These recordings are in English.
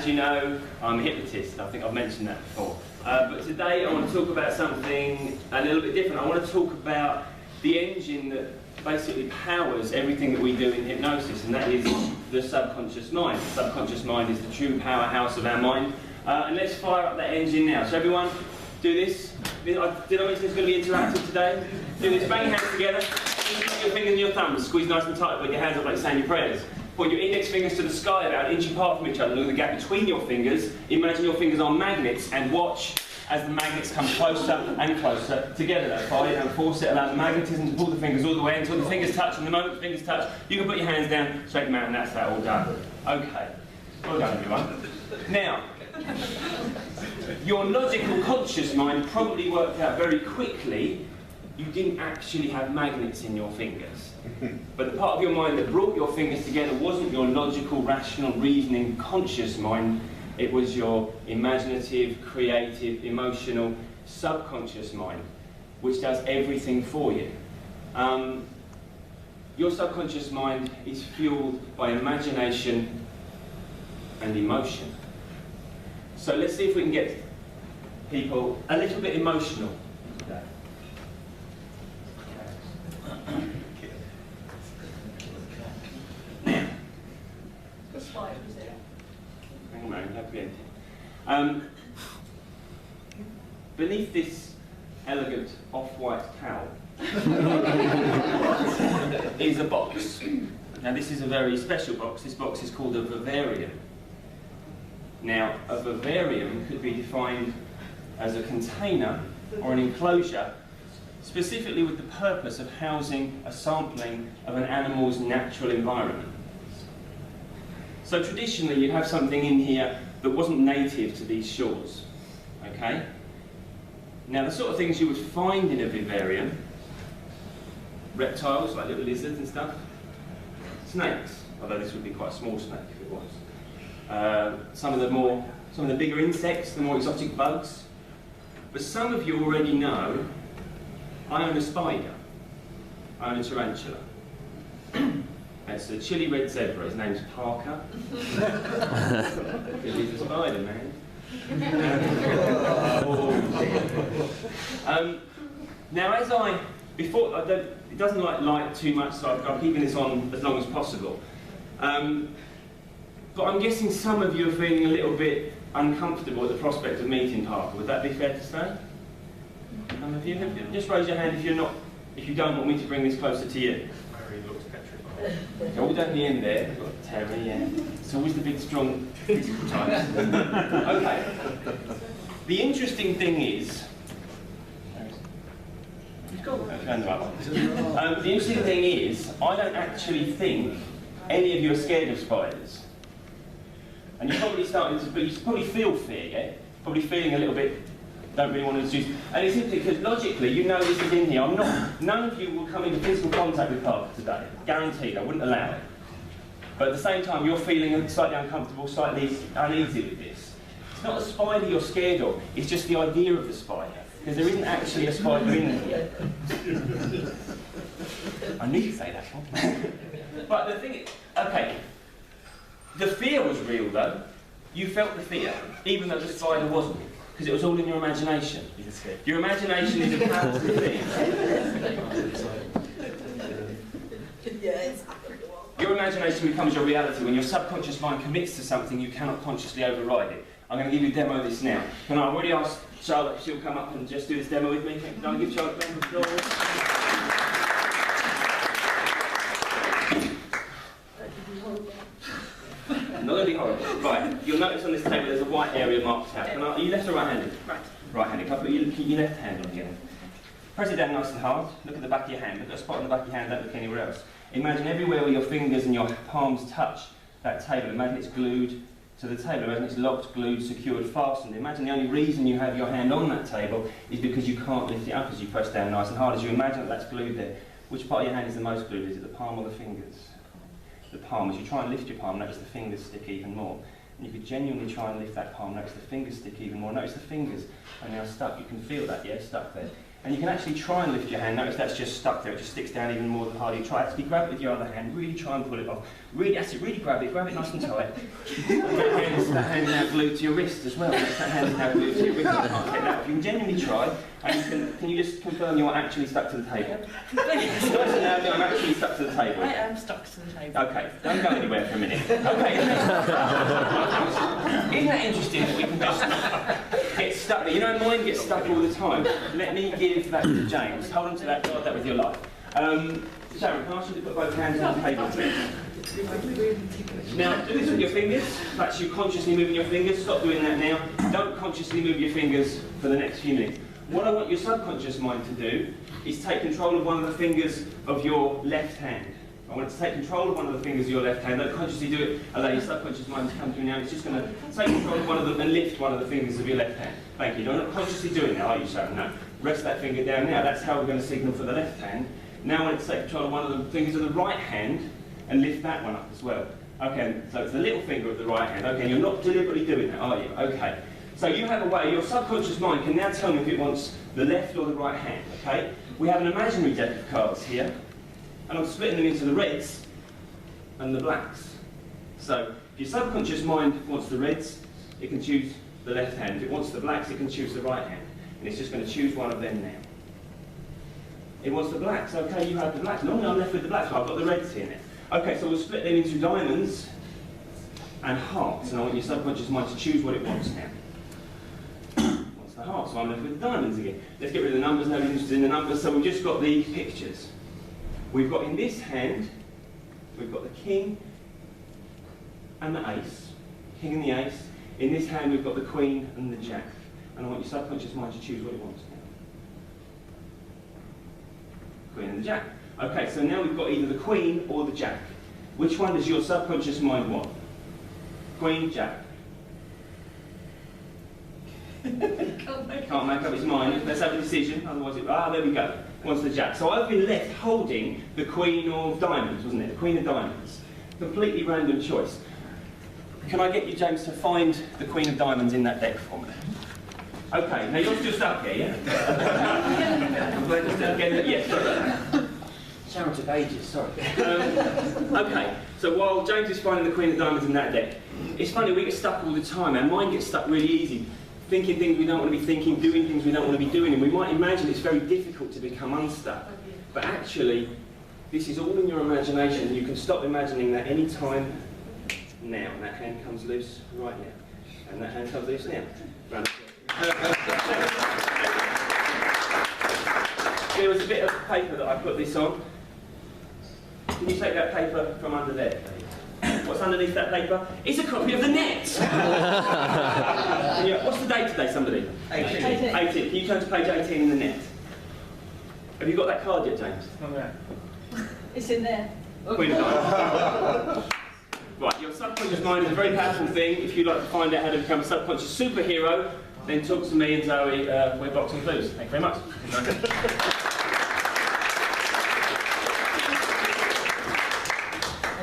As you know, I'm a hypnotist. I think I've mentioned that before. But today I want to talk about something a little bit different. I want to talk about the engine that basically powers everything that we do in hypnosis, and that is the subconscious mind. The subconscious mind is the true powerhouse of our mind. And let's fire up that engine now. So everyone, do this. Did I mention it's going to be interactive today? Do this. Bang your hands together. Put your fingers and your thumbs. Squeeze nice and tight. Put your hands up like saying your prayers. Point your index fingers to the sky about an inch apart from each other. Look at the gap between your fingers. Imagine your fingers are magnets and watch as the magnets come closer and closer together. That's 5 and force it. Allow the magnetism to pull the fingers all the way until the fingers touch. And the moment the fingers touch, you can put your hands down, straighten them out, and that's that all done. Okay. Well done, everyone. Now, your logical conscious mind probably worked out very quickly you didn't actually have magnets in your fingers. But the part of your mind that brought your fingers together wasn't your logical, rational, reasoning, conscious mind. It was your imaginative, creative, emotional, subconscious mind, which does everything for you. Your subconscious mind is fueled by imagination and emotion. So let's see if we can get people a little bit emotional today. Beneath this elegant off-white towel is a box. Now this is a very special box. This box is called a vivarium. Now a vivarium could be defined as a container or an enclosure specifically with the purpose of housing a sampling of an animal's natural environment. So traditionally you'd have something in here that wasn't native to these shores, okay? Now the sort of things you would find in a vivarium, reptiles like little lizards and stuff, snakes, although this would be quite a small snake if it was, some of the bigger insects, the more exotic bugs. But some of you already know, I own a spider, I own a tarantula. It's a chili red zebra, his name's Parker. Because he's a spider, man. Now as it doesn't like light too much, so I'm keeping this on as long as possible. But I'm guessing some of you are feeling a little bit uncomfortable at the prospect of meeting Parker. Would that be fair to say? Some of you? Just raise your hand if you don't want me to bring this closer to you. Okay, all down the end there, we've got Terry, yeah. It's always the big, strong, physical types. Okay. The interesting thing is... the interesting thing is, I don't actually think any of you are scared of spiders. And you're probably you probably feel fear, yeah? Probably feeling a little bit, don't really want to choose. And it's simply because logically, you know this is in here. None of you will come into physical contact with Parker today. Guaranteed, I wouldn't allow it. But at the same time, you're feeling slightly uncomfortable, slightly uneasy with this. It's not the spider you're scared of, it's just the idea of the spider. Because there isn't actually a spider in here. I knew you'd say that one. But the thing is, okay, the fear was real though. You felt the fear, even though the spider wasn't. Because it was all in your imagination. Your imagination is a powerful thing. Your imagination becomes your reality when your subconscious mind commits to something you cannot consciously override it. I'm going to give you a demo of this now. Can I already ask Charlotte if she'll come up and just do this demo with me? Can I give Charlotte a round of applause? Not going to be horrible. Right, you'll notice on this table there's a white area marked out. Are you left or right-handed? Right. Right-handed. Can I put your left hand on here? Press it down nice and hard. Look at the back of your hand. Look at a spot on the back of your hand, don't look anywhere else. Imagine everywhere where your fingers and your palms touch that table. Imagine it's glued to the table. Imagine it's locked, glued, secured, fastened. Imagine the only reason you have your hand on that table is because you can't lift it up as you press down nice and hard. As you imagine that that's glued there. Which part of your hand is the most glued? Is it the palm or the fingers? The palm. As you try and lift your palm, notice the fingers stick even more. And you could genuinely try and lift that palm, notice the fingers stick even more. Notice the fingers are now stuck. You can feel that, yeah, stuck there. And you can actually try and lift your hand. Notice that's just stuck there, it just sticks down even more the harder you try. Actually grab it with your other hand, really try and pull it off. Really, that's it, really grab it nice and tight. And that hand is now glued to your wrist as well. That hand is now glued to your wrist. You can't get that off. You can genuinely try, and can you just confirm you're actually stuck to the table? Now I'm actually stuck to the table. I am stuck to the table. Okay, don't go anywhere for a minute. Okay. Isn't that interesting that we can just get stuck there? You know, mine gets stuck all the time. Let me give that to James. Hold on to that, guard that with your life. Sharon, can I ask you to put both hands on the table, please? Now, do this with your fingers. That's you consciously moving your fingers. Stop doing that now. Don't consciously move your fingers for the next few minutes. What I want your subconscious mind to do is take control of one of the fingers of your left hand. I want it to take control of one of the fingers of your left hand. Don't consciously do it. Allow your subconscious mind to come to you now. It's just going to take control of one of them and lift one of the fingers of your left hand. Thank you. You're not consciously doing that, are you, Sharon? No. Rest that finger down now. That's how we're going to signal for the left hand. Now I want it to take control of one of the fingers of the right hand and lift that one up as well. Okay, so it's the little finger of the right hand. Okay, you're not deliberately doing that, are you? Okay. So you have a way, your subconscious mind can now tell me if it wants the left or the right hand, okay? We have an imaginary deck of cards here, and I'm splitting them into the reds and the blacks. So if your subconscious mind wants the reds, it can choose the left hand. If it wants the blacks, it can choose the right hand. And it's just going to choose one of them now. It wants the blacks. Okay, you have the blacks. Normally I'm left with the blacks, but I've got the reds here now. Okay, so we'll split them into diamonds and hearts, and I want your subconscious mind to choose what it wants now. What's the heart? So I'm left with the diamonds again. Let's get rid of the numbers, nobody's interested in the numbers, so we've just got the pictures. We've got in this hand, we've got the king and the ace. King and the ace. In this hand we've got the queen and the jack. And I want your subconscious mind to choose what it wants now. Queen and the jack. Okay, so now we've got either the queen or the jack. Which one does your subconscious mind want? Queen, jack. Can't make up its mind. Let's have a decision. Otherwise, there we go. Wants the jack. So I've been left holding the queen of diamonds, wasn't it? The queen of diamonds. Completely random choice. Can I get you, James, to find the queen of diamonds in that deck for me? Okay, now you're still stuck here, yeah? I'm glad you're still getting it. Yes, sorry. Sharon took ages, sorry. Okay, so while James is finding the queen of diamonds in that deck, it's funny, we get stuck all the time. Our mind gets stuck really easy. Thinking things we don't want to be thinking, doing things we don't want to be doing, and we might imagine it's very difficult to become unstuck. But actually, this is all in your imagination. You can stop imagining that any time now. And that hand comes loose right now. And that hand comes loose now. There was a bit of paper that I put this on. Can you take that paper from under there, please? What's underneath that paper? It's a copy of the net! What's the date today, somebody? 18. 18. Can you turn to page 18 in the net? Have you got that card yet, James? It's in there. Queen of Diamonds. Right, your subconscious mind is a very powerful thing. If you'd like to find out how to become a subconscious superhero, then talk to me and Zoe. We're Box and Clews. Thank you very much.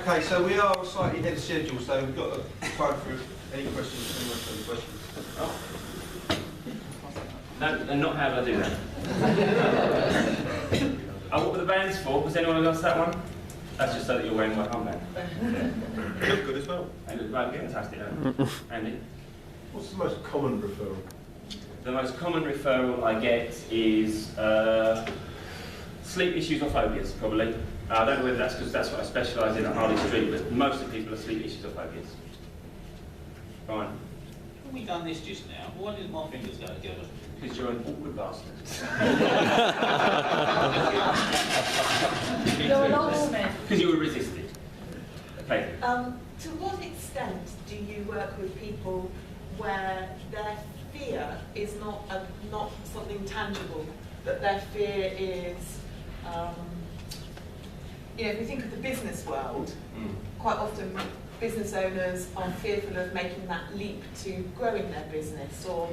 Okay, so we are slightly ahead of schedule, so we've got time for any questions. Anyone have any questions? Oh. No, and not how do I do that? What were the bands for? Was anyone else that one? That's just so that you're wearing my armband. They look good as well. They look right, fantastic. Andy? What's the most common referral? The most common referral I get is sleep issues or phobias, probably. I don't know whether that's because that's what I specialise in at Harley Street, but most of the people are sleep issues or phobias. Fine. Have we done this just now? Why did my fingers go together? Because you're an awkward bastard. You're a locksmith. Because you were resisted. Okay. To what extent do you work with people where their fear is not something tangible, but their fear is, if we think of the business world, quite often business owners are fearful of making that leap to growing their business or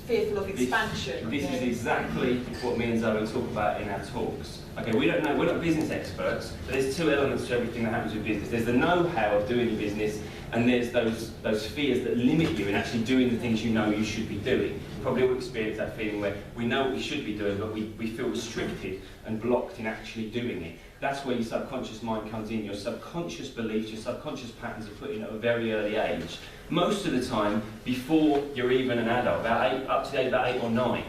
fearful of expansion. This is exactly what me and Zoe talk about in our talks. Okay, we don't know, we're not business experts, but there's two elements to everything that happens with business. There's the know-how of doing the business, and there's those fears that limit you in actually doing the things you know you should be doing. You probably all experience that feeling where we know what we should be doing, but we feel restricted and blocked in actually doing it. That's where your subconscious mind comes in. Your subconscious beliefs, your subconscious patterns are put in at a very early age. Most of the time, before you're even an adult, up to the age about 8 or 9.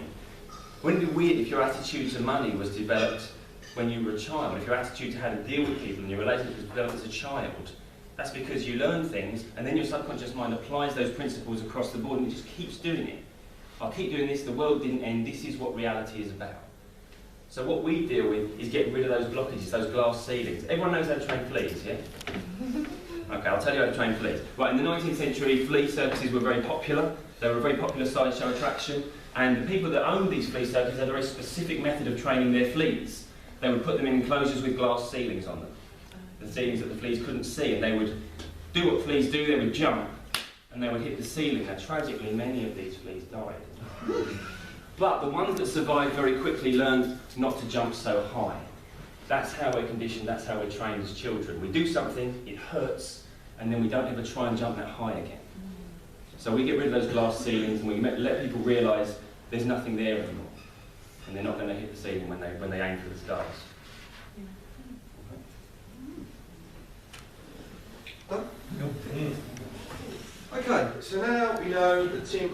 Wouldn't it be weird if your attitude to money was developed when you were a child? If your attitude to how to deal with people and your relationship was developed as a child? That's because you learn things, and then your subconscious mind applies those principles across the board, and it just keeps doing it. I'll keep doing this, the world didn't end, this is what reality is about. So what we deal with is getting rid of those blockages, those glass ceilings. Everyone knows how to train fleas, yeah? Okay, I'll tell you how to train fleas. Right, in the 19th century, flea circuses were very popular. They were a very popular sideshow attraction, and the people that owned these flea circuses had a very specific method of training their fleas. They would put them in enclosures with glass ceilings on them. The ceilings that the fleas couldn't see, and they would do what fleas do, they would jump, and they would hit the ceiling. Now, tragically, many of these fleas died. But the ones that survived very quickly learned not to jump so high. That's how we're conditioned, that's how we're trained as children. We do something, it hurts, and then we don't ever try and jump that high again. So we get rid of those glass ceilings, and we let people realise there's nothing there anymore. And they're not going to hit the ceiling when they aim for the stars. Okay, so now we know the team.